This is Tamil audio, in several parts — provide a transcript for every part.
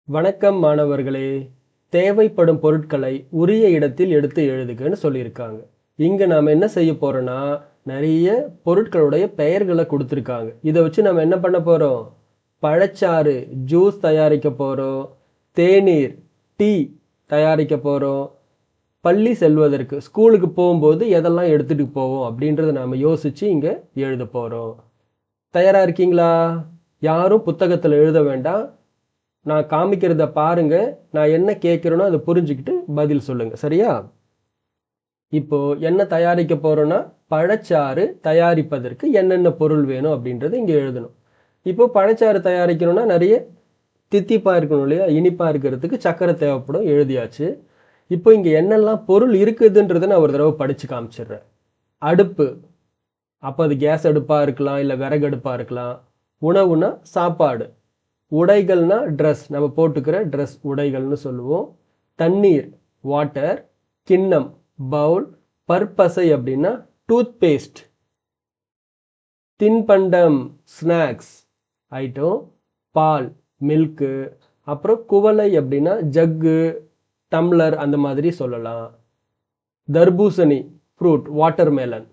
வணக்கம் மாணவர்களே. தேவைப்படும் பொருட்களை உரிய இடத்தில் எடுத்து எழுதுகன்னு சொல்லியிருக்காங்க. இங்க நாம என்ன செய்ய போறோம்னா, நிறைய பொருட்களுடைய பெயர்களை கொடுத்துருக்காங்க. இதை வச்சு நம்ம என்ன பண்ண போறோம்? பழச்சாறு ஜூஸ் தயாரிக்க போறோம், தேநீர் டீ தயாரிக்க போறோம், பள்ளி செல்வதற்கு ஸ்கூலுக்கு போகும்போது எதெல்லாம் எடுத்துட்டு போவோம் அப்படின்றத நாம யோசிச்சு இங்க எழுத போறோம். தயாரா இருக்கீங்களா? யாரும் புத்தகத்தில் எழுத வேண்டாம். நான் காமிக்கிறத பாருங்க, நான் என்ன கேட்குறேனோ அதை புரிஞ்சுக்கிட்டு பதில் சொல்லுங்க, சரியா? இப்போ என்ன தயாரிக்க போறோம்னா, பழச்சாறு தயாரிப்பதற்கு என்னென்ன பொருள் வேணும் அப்படின்றது இங்கே எழுதணும். இப்போ பழச்சாறு தயாரிக்கணும்னா நிறைய தித்திப்பா இருக்கணும் இல்லையா? இனிப்பா இருக்கிறதுக்கு சர்க்கரை தேவைப்படும், எழுதியாச்சு. இப்போ இங்க என்னெல்லாம் பொருள் இருக்குதுன்றதை நான் ஒரு தடவை படிச்சு காமிச்சிடுறேன். அடுப்பு, அப்போ அது கேஸ் அடுப்பா இருக்கலாம், இல்லை விறகு அடுப்பா இருக்கலாம். உணவுனா சாப்பாடு. உடைகள்னா ட்ரெஸ், நம்ம போட்டுக்கிற ட்ரெஸ் உடைகள்னு சொல்லுவோம். தண்ணீர் வாட்டர், கிண்ணம் பவுல், பற்பசை அப்படின்னா டூத் பேஸ்ட், தின்பண்டம் ஸ்நாக்ஸ் ஐட்டம், பால் மில்க்கு, அப்புறம் குவளை அப்படின்னா ஜக்கு டம்ளர் அந்த மாதிரி சொல்லலாம். தர்பூசணி ஃப்ரூட் வாட்டர்மெலன்,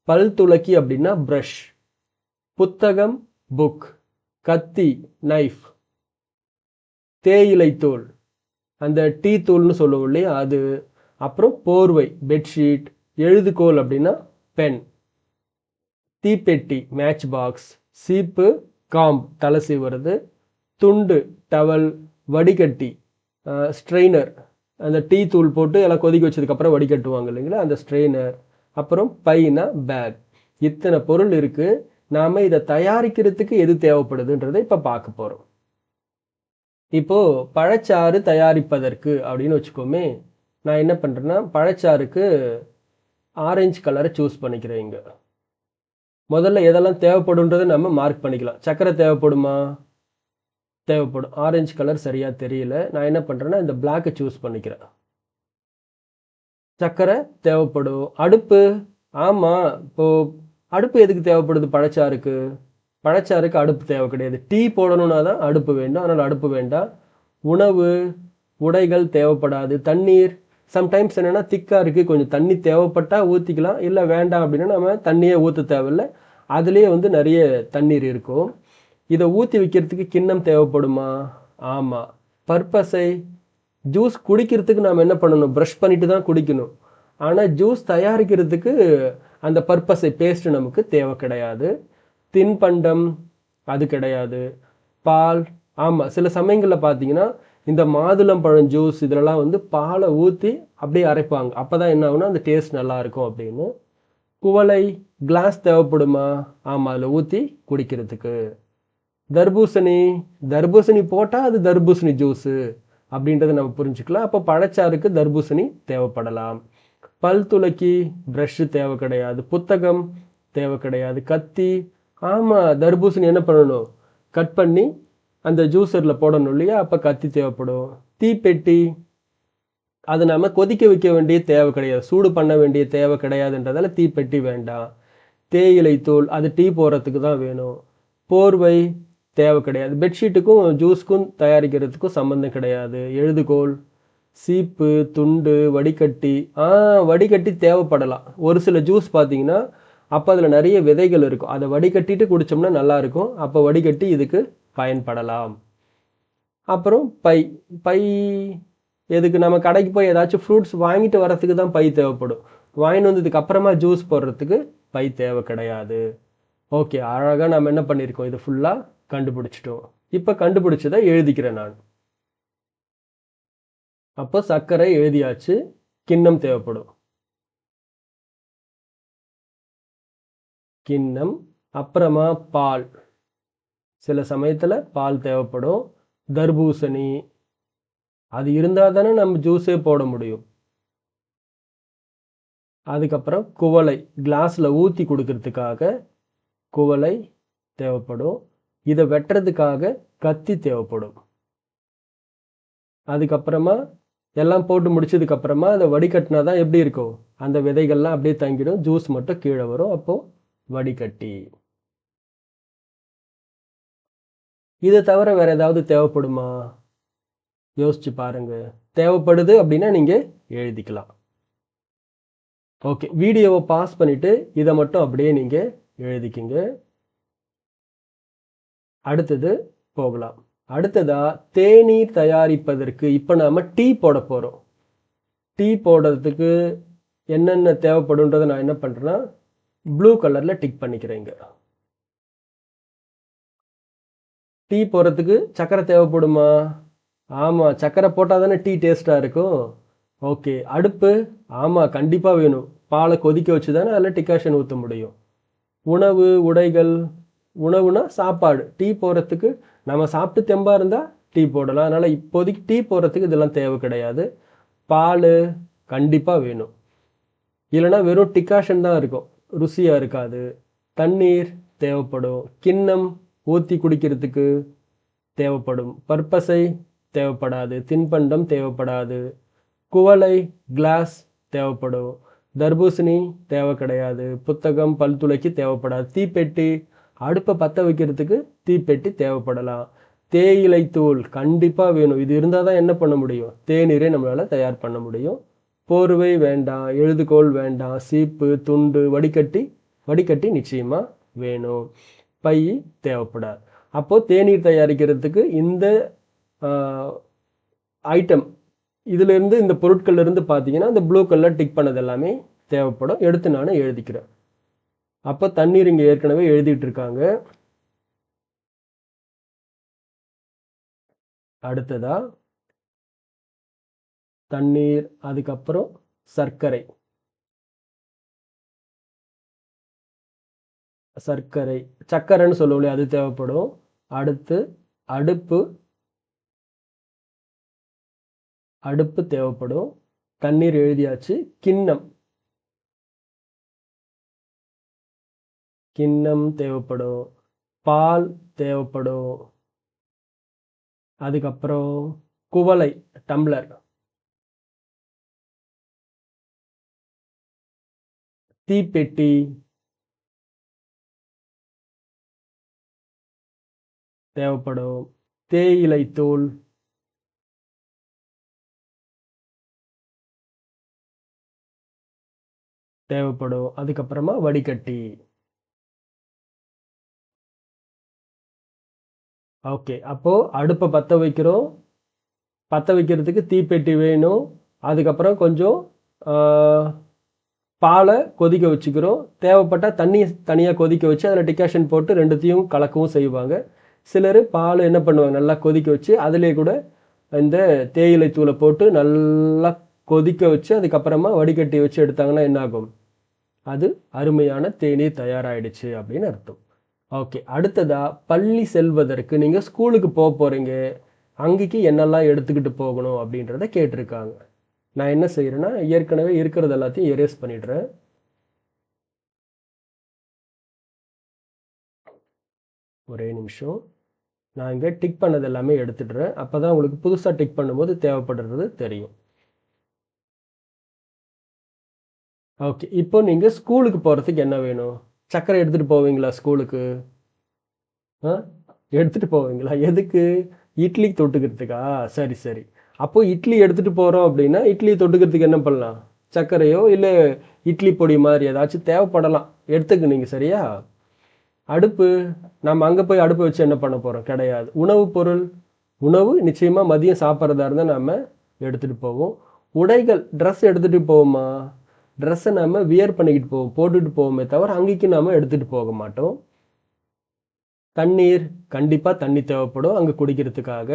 பல் துளக்கி அப்படின்னா ப்ரஷ், புத்தகம் புக், கத்தி நைஃப், தேயிலை தூள் அந்த டீ தூள்னு சொல்லுவோம் இல்லையா அது, அப்புறம் போர்வை பெட்ஷீட், எழுதுகோல் அப்படின்னா பென், தீப்பெட்டி மேட்ச் பாக்ஸ், சீப்பு காம்ப் தலை சீவுறது, துண்டு டவல், வடிகட்டி ஸ்ட்ரெயினர் அந்த டீ தூள் போட்டு எல்லாம் கொதிக்க வச்சதுக்கப்புறம் வடிகட்டுவாங்க இல்லைங்களா அந்த ஸ்ட்ரெயினர், அப்புறம் பைனா பேக். இத்தனை பொருள் இருக்கு. நாம இதை தயாரிக்கிறதுக்கு எது தேவைப்படுதுன்றதை இப்போ பார்க்க போறோம். இப்போ பழச்சாறு தயாரிப்பதற்கு அப்படின்னு வச்சுக்கோமே, நான் என்ன பண்றேன்னா பழச்சாறுக்கு ஆரஞ்சு கலரை சூஸ் பண்ணிக்கிறேன். இங்க முதல்ல எதெல்லாம் தேவைப்படுன்றதை நம்ம மார்க் பண்ணிக்கலாம். சர்க்கரை தேவைப்படுமா? தேவைப்படும். ஆரஞ்சு கலர் சரியா தெரியல. நான் என்ன பண்றேன்னா இந்த பிளாக்கை சூஸ் பண்ணிக்கிறேன். சர்க்கரை தேவைப்படும். அடுப்பு, ஆமா, இப்போ அடுப்பு எதுக்கு தேவைப்படுது? பழச்சாறுக்கு. பழச்சாறுக்கு அடுப்பு தேவை கிடையாது. டீ போடணும்னா தான் அடுப்பு வேண்டும், அதனால் அடுப்பு வேண்டாம். உணவு உடைகள் தேவைப்படாது. தண்ணீர் சம்டைம்ஸ் என்னென்னா திக்காக இருக்குது, கொஞ்சம் தண்ணி தேவைப்பட்டால் ஊற்றிக்கலாம், இல்லை வேண்டாம் அப்படின்னா நம்ம தண்ணியே ஊற்ற தேவையில்லை, அதுலேயே நிறைய தண்ணீர் இருக்கும். இதை ஊற்றி வைக்கிறதுக்கு கிண்ணம் தேவைப்படுமா? ஆமாம். பற்பசை, ஜூஸ் குடிக்கிறதுக்கு நாம் என்ன பண்ணணும்? ப்ரஷ் பண்ணிட்டு தான் குடிக்கணும். ஆனால் ஜூஸ் தயாரிக்கிறதுக்கு அந்த பற்பசை பேஸ்ட் நமக்கு தேவை கிடையாது. தின்பண்டம் அது கிடையாது. பால், ஆமாம், சில சமயங்களில் பார்த்தீங்கன்னா இந்த மாதுளம்பழம் ஜூஸ் இதிலெல்லாம் பாலை ஊற்றி அப்படியே அரைப்பாங்க. அப்போ தான் என்ன ஆகுனா அந்த டேஸ்ட் நல்லாயிருக்கும் அப்படின்னு. குவளை கிளாஸ் தேவைப்படுமா? ஆமாம், அதில் ஊற்றி குடிக்கிறதுக்கு. தர்பூசணி, தர்பூசணி போட்டால் அது தர்பூசணி ஜூஸு அப்படின்றத நம்ம புரிஞ்சுக்கலாம். அப்போ பழச்சாறுக்கு தர்பூசணி தேவைப்படலாம். பல் துளக்கி ப்ரஷ்ஷு தேவை கிடையாது. புத்தகம் தேவை கிடையாது. கத்தி, ஆமாம், தர்பூசணி என்ன பண்ணணும்? கட் பண்ணி அந்த ஜூஸரில் போடணும் இல்லையா, அப்போ கத்தி தேவைப்படும். தீப்பெட்டி, அது நம்ம கொதிக்க வைக்க வேண்டிய தேவை கிடையாது, சூடு பண்ண வேண்டிய தேவை கிடையாதுன்றதால தீப்பெட்டி வேண்டாம். தேயிலை தூள், அது டீ போடுறதுக்கு தான் வேணும். போர்வை தேவை கிடையாது. பெட்ஷீட்டுக்கும் ஜூஸ்க்கும் தயாரிக்கிறதுக்கும் சம்மந்தம் கிடையாது. எழுதுகோல், சீப்பு, துண்டு, வடிகட்டி, வடிகட்டி தேவைப்படலாம். ஒரு சில ஜூஸ் பார்த்தீங்கன்னா அப்போ அதில் நிறைய விதைகள் இருக்கும், அதை வடிகட்டிட்டு குடித்தோம்னா நல்லாயிருக்கும், அப்போ வடிகட்டி இதுக்கு பயன்படலாம். அப்புறம் பை, பை எதுக்கு? நம்ம கடைக்கு போய் ஏதாச்சும் ஃப்ரூட்ஸ் வாங்கிட்டு வரத்துக்கு தான் பை தேவைப்படும். வாங்கிட்டு வந்ததுக்கு அப்புறமா ஜூஸ் போடுறதுக்கு பை தேவை கிடையாது. ஓகே, அழகாக நம்ம என்ன பண்ணியிருக்கோம்? இது ஃபுல்லாக கண்டுபிடிச்சிட்டோம். இப்போ கண்டுபிடிச்சதை எழுதிக்கிறேன் நான். அப்போ சர்க்கரை எழுதியாச்சு. கிண்ணம் தேவைப்படும். கிண்ணம், அப்புறமா பால், சில சமயத்தில் பால் தேவைப்படும். தர்பூசணி, அது இருந்தால் தானே நம்ம ஜூஸே போட முடியும். அதுக்கப்புறம் குவளை, கிளாஸில் ஊற்றி கொடுக்கறதுக்காக குவளை தேவைப்படும். இதை வெட்டுறதுக்காக கத்தி தேவைப்படும். அதுக்கப்புறமா எல்லாம் போட்டு முடிச்சதுக்கப்புறமா அதை வடிகட்டினா தான் எப்படி இருக்கும்? அந்த விதைகள்லாம் அப்படியே தங்கிடும், ஜூஸ் மட்டும் கீழே வரும். அப்போது வடிகட்டி. இதை தவிர வேறு ஏதாவது தேவைப்படுமா? யோசிச்சு பாருங்க. தேவைப்படுது அப்படின்னா நீங்கள் எழுதிக்கலாம். ஓகே, வீடியோவை பாஸ் பண்ணிவிட்டு இதை மட்டும் அப்படியே நீங்கள் எழுதிக்கிங்க. அடுத்தது போகலாம். அடுத்ததா தேநீர் தயாரிப்பதற்கு இப்போ நாம் டீ போட போகிறோம். டீ போடுறதுக்கு என்னென்ன தேவைப்படுன்றதை நான் என்ன பண்ணுறேன்னா ப்ளூ கலரில் டிக் பண்ணிக்கிறேங்க. டீ போடுறதுக்கு சர்க்கரை தேவைப்படுமா? ஆமாம், சர்க்கரை போட்டால் தானே டீ டேஸ்ட்டாக இருக்கும். ஓகே, அடுப்பு ஆமாம் கண்டிப்பாக வேணும். பாலை கொதிக்க வச்சு தானே அதில் டிகாஷன் ஊற்ற முடியும். உணவு, உடைகள். உணவுனா சாப்பாடு. டீ போடுறதுக்கு நம்ம சாப்பிட்டு தெம்பாக இருந்தால் டீ போடலாம். அதனால் இப்போதைக்கு டீ போடுறதுக்கு இதெல்லாம் தேவை கிடையாது. பால் கண்டிப்பாக வேணும், இல்லைனா வெறும் டிகாஷன் தான் இருக்கும், ருசியாக இருக்காது. தண்ணீர் தேவைப்படும். கிண்ணம் ஊற்றி குடிக்கிறதுக்கு தேவைப்படும். பற்பசை தேவைப்படாது. தின்பண்டம் தேவைப்படாது. குவளை, கிளாஸ் தேவைப்படும். தர்பூசணி தேவை கிடையாது. புத்தகம், பல் துளைக்கு தேவைப்படாது. தீப்பெட்டி, அடுப்பை பற்ற வைக்கிறதுக்கு தீப்பெட்டி தேவைப்படலாம். தேயிலை தூள் கண்டிப்பாக வேணும். இது இருந்தால் தான் என்ன பண்ண முடியும், தேநீரை நம்மளால் தயார் பண்ண முடியும். போர்வை வேண்டாம், எழுதுகோல் வேண்டாம். சீப்பு, துண்டு, வடிகட்டி நிச்சயமாக வேணும். பை தேவைப்படாது. அப்போது தேநீர் தயாரிக்கிறதுக்கு இந்த ஐட்டம் இதிலிருந்து, இந்த பொருட்கள்லேருந்து பார்த்தீங்கன்னா இந்த ப்ளூ கலர் டிக் பண்ணது எல்லாமே தேவைப்படும். எடுத்து நான் எழுதிக்கிறேன். அப்போ தண்ணீர் இங்கே ஏற்கனவே எழுதிட்டு இருக்காங்க. அடுத்ததா தண்ணீர், அதுக்கப்புறம் சர்க்கரை. சர்க்கரைன்னு சொல்லுவோம், அது தேவைப்படும். அடுத்து அடுப்பு தேவைப்படும். தண்ணீர் எழுதியாச்சு. கிண்ணம் தேவைப்படும். பால் தேவைப்படும். அதுக்கப்புறம் குவளை, டம்ளர். தீப்பெட்டி தேவைப்படும். தேயிலை தூள் தேவைப்படும். அதுக்கப்புறமா வடிகட்டி. ஓகே, அப்போது அடுப்பை பற்ற வைக்கிறோம். பற்ற வைக்கிறதுக்கு தீப்பெட்டி வேணும். அதுக்கப்புறம் கொஞ்சம் பாலை கொதிக்க வச்சுக்கிறோம். தேவைப்பட்டால் தண்ணி தனியாக கொதிக்க வச்சு அதில் டிகாஷன் போட்டு ரெண்டுத்தையும் கலக்கவும் செய்வாங்க. சிலர் பால் என்ன பண்ணுவாங்க, நல்லா கொதிக்க வச்சு அதிலே கூட இந்த தேயிலை தூளை போட்டு நல்லா கொதிக்க வச்சு அதுக்கப்புறமா வடிகட்டி வச்சு எடுத்தாங்கன்னா என்னாகும், அது அருமையான தேநீர் தயாராகிடுச்சு அப்படின்னு அர்த்தம். ஓகே, அடுத்ததா பள்ளி செல்வதற்கு நீங்கள் ஸ்கூலுக்கு போக போகிறீங்க. அங்கேக்கு என்னெல்லாம் எடுத்துக்கிட்டு போகணும் அப்படின்றத கேட்டிருக்காங்க. நான் என்ன செய்கிறேன்னா ஏற்கனவே இருக்கிறது எல்லாத்தையும் எரேஸ் பண்ணிடுறேன். ஒரே நிமிஷம், நான் இங்கே டிக் பண்ணது எல்லாமே எடுத்துடுறேன். அப்போ தான் உங்களுக்கு புதுசாக டிக் பண்ணும்போது தேவைப்படுறது தெரியும். ஓகே, இப்போ நீங்கள் ஸ்கூலுக்கு போகிறதுக்கு என்ன வேணும்? சர்க்கரை எடுத்துகிட்டு போவீங்களா ஸ்கூலுக்கு? எடுத்துகிட்டு போவீங்களா? எதுக்கு? இட்லி தொட்டுக்கிறதுக்கா? சரி சரி. அப்போது இட்லி எடுத்துகிட்டு போகிறோம் அப்படின்னா இட்லி தொட்டுக்கிறதுக்கு என்ன பண்ணலாம்? சர்க்கரையோ இல்லை இட்லி பொடி மாதிரி ஏதாச்சும் தேவைப்படலாம், எடுத்துக்க நீங்கள். சரியா? அடுப்பு, நம்ம அங்கே போய் அடுப்பு வச்சு என்ன பண்ண போகிறோம்? கிடையாது. உணவு நிச்சயமாக மதியம் சாப்பிட்றதா இருந்தால் நம்ம எடுத்துகிட்டு போவோம். உடைகள், ட்ரெஸ் எடுத்துகிட்டு போவோமா? ட்ரெஸ்ஸை நம்ம வியர் பண்ணிக்கிட்டு போவோம், போட்டுட்டு போவோமே தவிர அங்கேக்கு நாம் எடுத்துகிட்டு போக மாட்டோம். தண்ணீர், கண்டிப்பாக தண்ணி தேவைப்படும் அங்கே குடிக்கிறதுக்காக.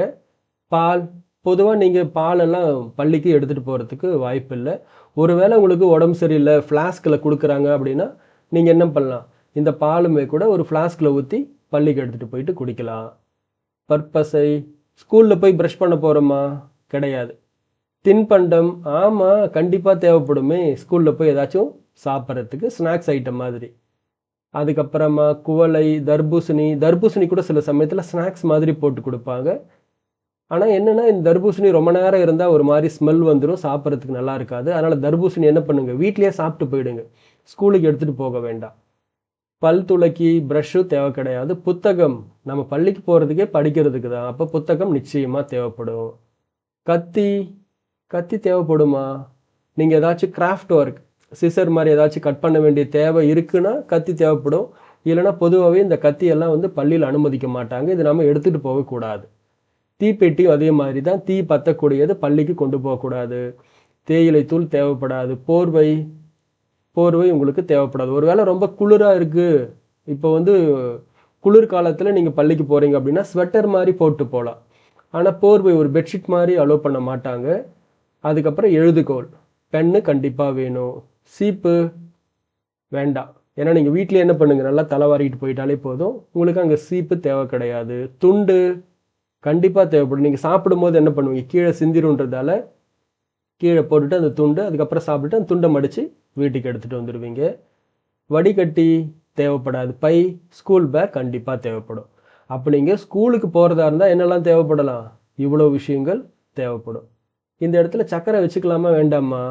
பால், பொதுவாக நீங்கள் பாலெல்லாம் பள்ளிக்கு எடுத்துகிட்டு போகிறதுக்கு வாய்ப்பு இல்லை. ஒருவேளை உங்களுக்கு உடம்பு சரியில்லை, ஃப்ளாஸ்கில் கொடுக்குறாங்க அப்படின்னா நீங்கள் என்ன பண்ணலாம், இந்த பாலுமே கூட ஒரு ஃப்ளாஸ்கில் ஊற்றி பள்ளிக்கு எடுத்துகிட்டு போயிட்டு குடிக்கலாம். பற்பசை, ஸ்கூலில் போய் ப்ரஷ் பண்ண போகிறோமா? கிடையாது. தின்பண்டம், ஆமாம் கண்டிப்பாக தேவைப்படுமே, ஸ்கூலில் போய் ஏதாச்சும் சாப்பிட்றதுக்கு ஸ்நாக்ஸ் ஐட்டம் மாதிரி. அதுக்கப்புறமா குவளை, தர்பூசணி கூட சில சமயத்தில் ஸ்நாக்ஸ் மாதிரி போட்டு கொடுப்பாங்க. ஆனால் என்னென்னா இந்த தர்பூசணி ரொம்ப நேரம் இருந்தால் ஒரு மாதிரி ஸ்மெல் வந்துடும், சாப்பிட்றதுக்கு நல்லா இருக்காது. அதனால் தர்பூசணி என்ன பண்ணுங்கள், வீட்லேயே சாப்பிட்டு போயிடுங்க, ஸ்கூலுக்கு எடுத்துகிட்டு போக வேண்டாம். பல் துளக்கி, ப்ரஷ்ஷும் தேவை கிடையாது. புத்தகம், நம்ம பள்ளிக்கு போகிறதுக்கே படிக்கிறதுக்கு தான், அப்போ புத்தகம் நிச்சயமாக தேவைப்படும். கத்தி கத்தி தேவைப்படுமா? நீங்கள் ஏதாச்சும் கிராஃப்ட் ஒர்க் சிசர் மாதிரி ஏதாச்சும் கட் பண்ண வேண்டிய தேவை இருக்குன்னா கத்தி தேவைப்படும். இல்லைன்னா பொதுவாகவே இந்த கத்தியெல்லாம் வந்து பள்ளியில் அனுமதிக்க மாட்டாங்க. இது நம்ம எடுத்துகிட்டு போகக்கூடாது. தீப்பெட்டியும் அதே மாதிரி தான். தீ பற்றக்கூடியது பள்ளிக்கு கொண்டு போகக்கூடாது. தேயிலை தூள் தேவைப்படாது. போர்வை போர்வை உங்களுக்கு தேவைப்படாது. ஒருவேளை ரொம்ப குளிராக இருக்குது, இப்போ வந்து குளிர் காலத்தில் நீங்கள் பள்ளிக்கு போகிறீங்க அப்படின்னா ஸ்வெட்டர் மாதிரி போட்டு போகலாம். ஆனால் போர்வை ஒரு பெட்ஷீட் மாதிரி அலோவ் பண்ண மாட்டாங்க. அதுக்கப்புறம் எழுதுகோல், பென்னு கண்டிப்பாக வேணும். சீப்பு வேண்டாம், ஏன்னா நீங்கள் வீட்டில் என்ன பண்ணுங்க, நல்லா தலைவாரிக்கிட்டு போயிட்டாலே போதும். உங்களுக்கு அங்கே சீப்பு தேவை கிடையாது. துண்டு கண்டிப்பாக தேவைப்படும். நீங்கள் சாப்பிடும்போது என்ன பண்ணுவீங்க, கீழே சிந்திருன்றதால கீழே போட்டுட்டு அந்த துண்டு, அதுக்கப்புறம் சாப்பிட்டுட்டு அந்த துண்டை மடித்து வீட்டுக்கு எடுத்துகிட்டு வந்துடுவீங்க. வடிகட்டி தேவைப்படாது. பை, ஸ்கூல் பேக் கண்டிப்பாக தேவைப்படும். அப்போ நீங்கள் ஸ்கூலுக்கு போகிறதா இருந்தால் என்னெல்லாம் தேவைப்படலாம், இவ்வளோ விஷயங்கள் தேவைப்படும். இந்த இடத்துல சர்க்கரை வச்சுக்கலாமா வேண்டாமா?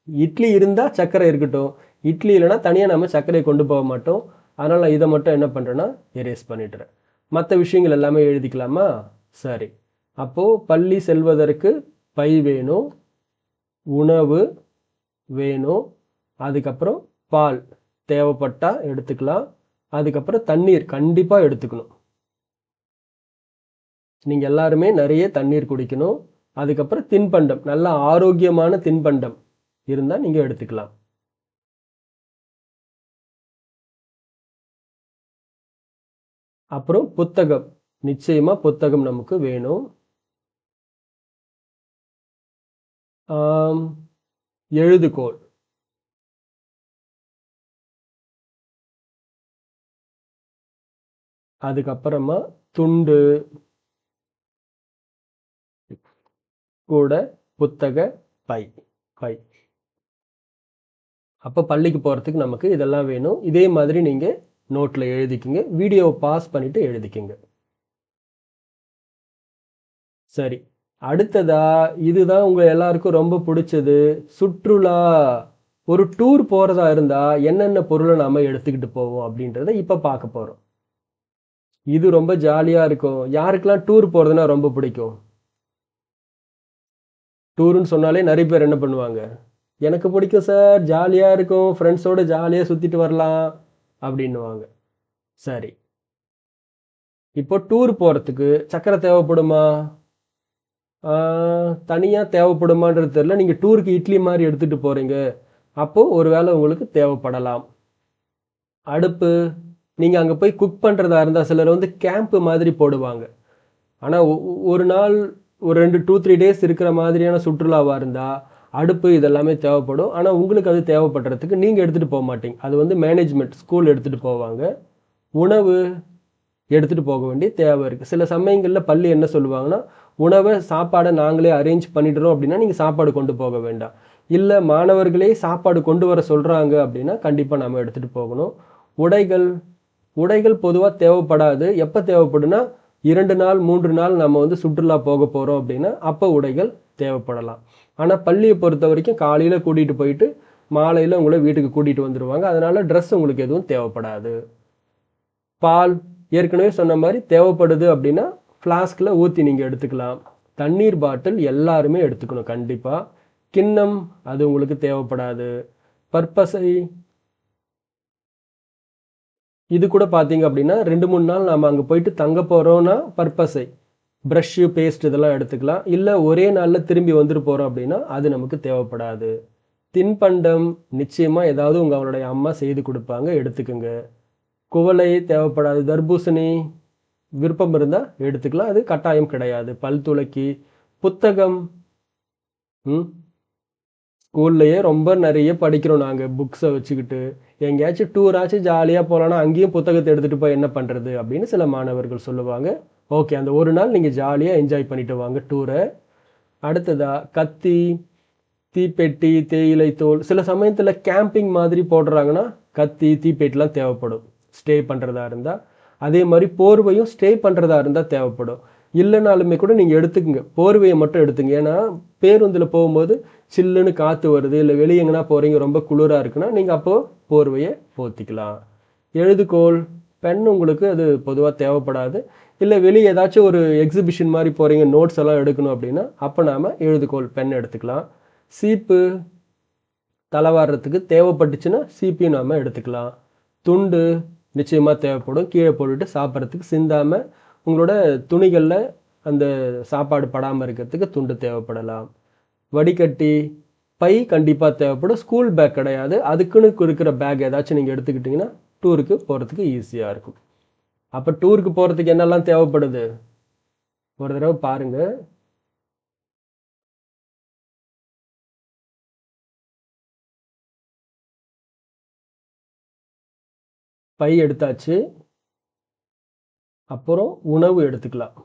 இட்லி இருந்தால் சர்க்கரை இருக்கட்டும், இட்லி இல்லைன்னா தனியாக நம்ம சர்க்கரையை கொண்டு போக மாட்டோம். அதனால் நான் இதை மட்டும் என்ன பண்ணுறேன்னா எரேஸ் பண்ணிட்டுறேன். மற்ற விஷயங்கள் எல்லாமே எழுதிக்கலாமா? சரி. அப்போது பள்ளி செல்வதற்கு பை வேணும், உணவு வேணும், அதுக்கப்புறம் பால் தேவைப்பட்டால் எடுத்துக்கலாம், அதுக்கப்புறம் தண்ணீர் கண்டிப்பாக எடுத்துக்கணும். நீங்கள் எல்லாருமே நிறைய தண்ணீர் குடிக்கணும். அதுக்கப்புறம் தின்பண்டம், நல்ல ஆரோக்கியமான தின்பண்டம் இருந்தால் நீங்கள் எடுத்துக்கலாம். அப்புறம் புத்தகம், நிச்சயமா புத்தகம் நமக்கு வேணும். எழுதுகோல், அதுக்கப்புறமா துண்டு, கூட புத்தக பை பை அப்போ பள்ளிக்கு போகிறதுக்கு நமக்கு இதெல்லாம் வேணும். இதே மாதிரி நீங்கள் நோட்டில் எழுதிக்கிங்க, வீடியோவை பாஸ் பண்ணிவிட்டு எழுதிக்கிங்க. சரி, அடுத்ததா இதுதான் உங்கள் எல்லாருக்கும் ரொம்ப பிடிச்சது, சுற்றுலா. ஒரு டூர் போகிறதா இருந்தால் என்னென்ன பொருளை நாம் எடுத்துக்கிட்டு போவோம் அப்படின்றத இப்போ பார்க்க போகிறோம். இது ரொம்ப ஜாலியாக இருக்கும். யாருக்கெல்லாம் டூர் போகிறதுனா ரொம்ப பிடிக்கும்? டூருன்னு சொன்னாலே நிறைய பேர் என்ன பண்ணுவாங்க, எனக்கு பிடிக்கும் சார், ஜாலியாக இருக்கும், ஃப்ரெண்ட்ஸோடு ஜாலியாக சுற்றிட்டு வரலாம் அப்படின்னுவாங்க. சரி, இப்போ டூர் போகிறதுக்கு சக்கரை தேவைப்படுமா? தனியாக தேவைப்படுமான்றது தெரியல. நீங்கள் டூருக்கு இட்லி மாதிரி எடுத்துகிட்டு போகிறீங்க, அப்போது ஒரு வேளை உங்களுக்கு தேவைப்படலாம். அடுப்பு, நீங்கள் அங்கே போய் குக் பண்ணுறதா இருந்தால் சிலர் வந்து கேம்ப்பு மாதிரி போடுவாங்க. ஆனால் ஒரு நாள் ஒரு 2-3 டேஸ் இருக்கிற மாதிரியான சுற்றுலாவாக இருந்தால் அடுப்பு இதெல்லாமே தேவைப்படும். ஆனால் உங்களுக்கு அது தேவைப்படுறதுக்கு நீங்கள் எடுத்துகிட்டு போக மாட்டீங்க, அது வந்து மேனேஜ்மெண்ட் ஸ்கூல் எடுத்துகிட்டு போவாங்க. உணவு எடுத்துகிட்டு போக வேண்டிய தேவை இருக்குது. சில சமயங்களில் பள்ளி என்ன சொல்லுவாங்கன்னா, உணவை சாப்பாடை நாங்களே அரேஞ்ச் பண்ணிடுறோம் அப்படின்னா நீங்கள் சாப்பாடு கொண்டு போக வேண்டாம். இல்லை மாணவர்களே சாப்பாடு கொண்டு வர சொல்கிறாங்க அப்படின்னா கண்டிப்பாக நம்ம எடுத்துகிட்டு போகணும். உடைகள் உடைகள் பொதுவாக தேவைப்படாது. எப்போ தேவைப்படுனா 2 நாள் 3 நாள் நம்ம வந்து சுற்றுலா போக போகிறோம் அப்படின்னா அப்போ உடைகள் தேவைப்படலாம். ஆனால் பள்ளியை பொறுத்த வரைக்கும் காலையில் கூட்டிகிட்டு போயிட்டு மாலையில் உங்களை வீட்டுக்கு கூட்டிகிட்டு வந்துடுவாங்க. அதனால் ட்ரெஸ் உங்களுக்கு எதுவும் தேவைப்படாது. பால் ஏற்கனவே சொன்ன மாதிரி தேவைப்படுது அப்படின்னா ஃப்ளாஸ்கில் ஊற்றி நீங்கள் எடுத்துக்கலாம். தண்ணீர் பாட்டில் எல்லாருமே எடுத்துக்கணும் கண்டிப்பாக. கிண்ணம் அது உங்களுக்கு தேவைப்படாது. பற்பசை இது கூட பார்த்தீங்க அப்படின்னா 2-3 நாள் நாம் அங்கே போயிட்டு தங்க போகிறோன்னா பர்பஸை ப்ரஷ்ஷு பேஸ்ட் இதெல்லாம் எடுத்துக்கலாம். இல்லை ஒரே நாளில் திரும்பி வந்துட்டு போகிறோம் அப்படின்னா அது நமக்கு தேவைப்படாது. தின்பண்டம் நிச்சயமாக ஏதாவது உங்களுடைய அம்மா செய்து கொடுப்பாங்க, எடுத்துக்கோங்க. குவளை தேவைப்படாது. தர்பூசணி விருப்பம் இருந்தால் எடுத்துக்கலாம், அது கட்டாயம் கிடையாது. பல் துளக்கி, புத்தகம் ஸ்கூல்லையே ரொம்ப நிறைய படிக்கிறோம் நாங்கள் புக்ஸை வச்சுக்கிட்டு. எங்கேயாச்சும் டூராச்சும் ஜாலியாக போகலான்னா அங்கேயும் புத்தகத்தை எடுத்துகிட்டு போய் என்ன பண்ணுறது அப்படின்னு சில மாணவர்கள் சொல்லுவாங்க. ஓகே, அந்த ஒரு நாள் நீங்கள் ஜாலியாக என்ஜாய் பண்ணிட்டு வாங்க டூரை. அடுத்ததாக கத்தி, தீப்பெட்டி, தேயிலை தோல். சில சமயத்தில் கேம்பிங் மாதிரி போடுறாங்கன்னா கத்தி தீப்பெட்டிலாம் தேவைப்படும் ஸ்டே பண்ணுறதா இருந்தால். அதே மாதிரி போர்வையும் ஸ்டே பண்ணுறதா இருந்தால் தேவைப்படும். இல்லைனாலுமே கூட நீங்கள் எடுத்துக்கோங்க, போர்வையை மட்டும் எடுத்துங்க. ஏன்னா பேருந்தில் போகும்போது சில்லுன்னு காற்று வருது, இல்லை வெளியே எங்கன்னா போகிறீங்க ரொம்ப குளிராக இருக்குன்னா நீங்கள் அப்போது போர்வையை போத்திக்கலாம். எழுதுகோல், பென் உங்களுக்கு அது பொதுவாக தேவைப்படாது. இல்லை வெளியே ஏதாச்சும் ஒரு எக்ஸிபிஷன் மாதிரி போகிறீங்க, நோட்ஸ் எல்லாம் எடுக்கணும் அப்படின்னா அப்போ நாம் எழுதுகோல் பென் எடுத்துக்கலாம். சீப்பு தலைவாடுறதுக்கு தேவைப்பட்டுச்சுன்னா சீப்பையும் நாம் எடுத்துக்கலாம். துண்டு நிச்சயமாக தேவைப்படும், கீழே போட்டுட்டு சாப்பிட்றதுக்கு சிந்தாமல் உங்களோட துணிகளில் அந்த சாப்பாடு படாமல் இருக்கிறதுக்கு துண்டு தேவைப்படலாம். வடிகட்டி பை கண்டிப்பாக தேவைப்படும். ஸ்கூல் பேக் கிடையாது, அதுக்குன்னு இருக்கிற பேக் ஏதாச்சும் நீங்கள் எடுத்துக்கிட்டிங்கன்னா டூருக்கு போகிறதுக்கு ஈஸியாக இருக்கும். அப்போ டூருக்கு போகிறதுக்கு என்னெல்லாம் தேவைப்படுது ஒரு தடவை பாருங்கள். பை எடுத்தாச்சு, அப்புறம் உணவு எடுத்துக்கலாம்.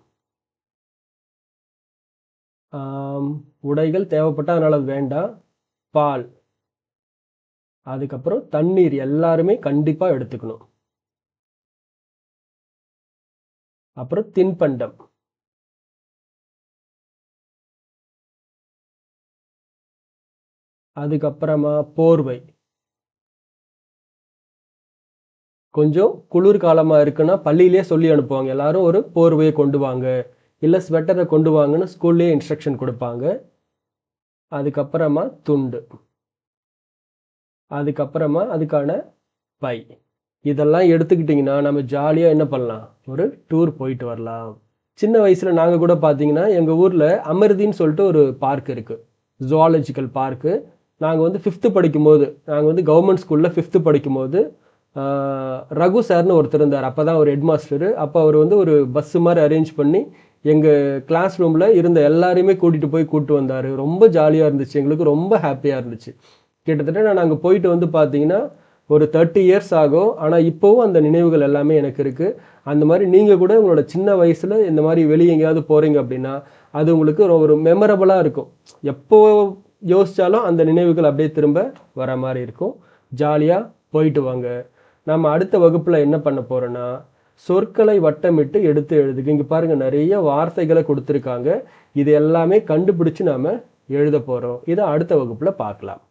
உடைகள் தேவைப்பட்டால் அதனால் வேண்டாம். பால், அதுக்கப்புறம் தண்ணீர் எல்லாருமே கண்டிப்பாக எடுத்துக்கணும். அப்புறம் தின்பண்டம், அதுக்கப்புறமா போர்வை. கொஞ்சம் குளிர் காலமாக இருக்குன்னா பள்ளியிலே சொல்லி அனுப்புவாங்க, எல்லாரும் ஒரு போர்வையை கொண்டு வாங்க, இல்லை ஸ்வெட்டரை கொண்டு வாங்கன்னு ஸ்கூல்லேயே இன்ஸ்ட்ரக்ஷன் கொடுப்பாங்க. அதுக்கப்புறமா துண்டு, அதுக்கப்புறமா அதுக்கான பை. இதெல்லாம் எடுத்துக்கிட்டிங்கன்னா நம்ம ஜாலியாக என்ன பண்ணலாம், ஒரு டூர் போயிட்டு வரலாம். சின்ன வயசில் நாங்கள் கூட பார்த்தீங்கன்னா எங்கள் ஊரில் அமிர்தின்னு சொல்லிட்டு ஒரு பார்க் இருக்குது, ஜுவாலஜிக்கல் பார்க்கு. நாங்கள் வந்து 5th படிக்கும்போது, நாங்கள் வந்து கவர்மெண்ட் ஸ்கூலில் 5th படிக்கும்போது ரகு சார்னு ஒருத்தர் இருந்தார், அப்போ தான் ஒரு ஹெட் மாஸ்டரு. அப்போ அவர் வந்து ஒரு பஸ்ஸு மாதிரி அரேஞ்ச் பண்ணி எங்கள் கிளாஸ் ரூமில் இருந்த எல்லாரையுமே கூப்பிட்டு வந்தார். ரொம்ப ஜாலியாக இருந்துச்சு, எங்களுக்கு ரொம்ப ஹாப்பியாக இருந்துச்சு. கிட்டத்தட்ட நான் அங்கே போயிட்டு வந்து பார்த்தீங்கன்னா ஒரு 30 இயர்ஸ் ஆகும். ஆனால் இப்போவும் அந்த நினைவுகள் எல்லாமே எனக்கு இருக்குது. அந்த மாதிரி நீங்கள் கூட உங்களோட சின்ன வயசில் இந்த மாதிரி வெளியே எங்கேயாவது போகிறீங்க அப்படின்னா அது உங்களுக்கு ஒரு மெமரபுளாக இருக்கும். எப்போ யோசித்தாலும் அந்த நினைவுகள் அப்படியே திரும்ப வர மாதிரி இருக்கும். ஜாலியாக போயிட்டு வாங்க. நம்ம அடுத்த வகுப்பில் என்ன பண்ண போகிறோன்னா சொற்களை வட்டமிட்டு எடுத்து எழுதுங்க. இங்கே பாருங்கள், நிறைய வார்த்தைகளை கொடுத்துருக்காங்க. இது எல்லாமே கண்டுபிடிச்சு நாம் எழுத போகிறோம். இதை அடுத்த வகுப்பில் பார்க்கலாம்.